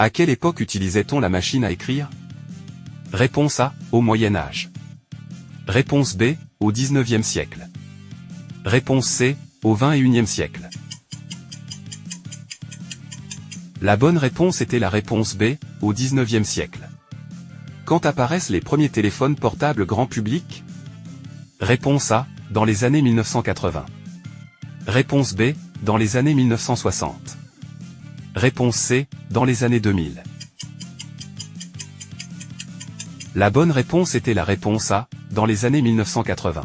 À quelle époque utilisait-on la machine à écrire? Réponse A, au Moyen Âge. Réponse B, au XIXe siècle. Réponse C, au XXIe siècle. La bonne réponse était la réponse B, au XIXe siècle. Quand apparaissent les premiers téléphones portables grand public? Réponse A, dans les années 1980. Réponse B, dans les années 1960. Réponse C, dans les années 2000. La bonne réponse était la réponse A, dans les années 1980.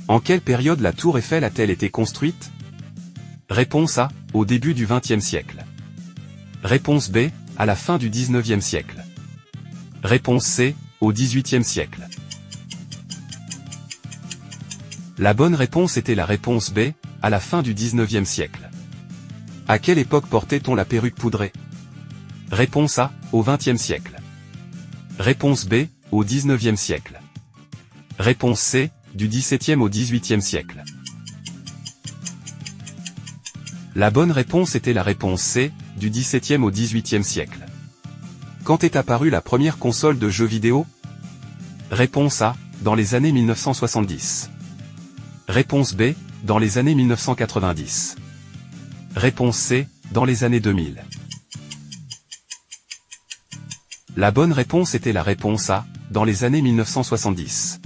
En quelle période la tour Eiffel a-t-elle été construite? Réponse A, au début du XXe siècle. Réponse B, à la fin du XIXe siècle. Réponse C, au XVIIIe siècle. La bonne réponse était la réponse B, à la fin du XIXe siècle. À quelle époque portait-on la perruque poudrée? Réponse A, au XXe siècle. Réponse B, au XIXe siècle. Réponse C, du XVIIe au XVIIIe siècle. La bonne réponse était la réponse C, du XVIIe au XVIIIe siècle. Quand est apparue la première console de jeux vidéo? Réponse A, dans les années 1970. Réponse B, dans les années 1990. Réponse C, dans les années 2000. La bonne réponse était la réponse A, dans les années 1970.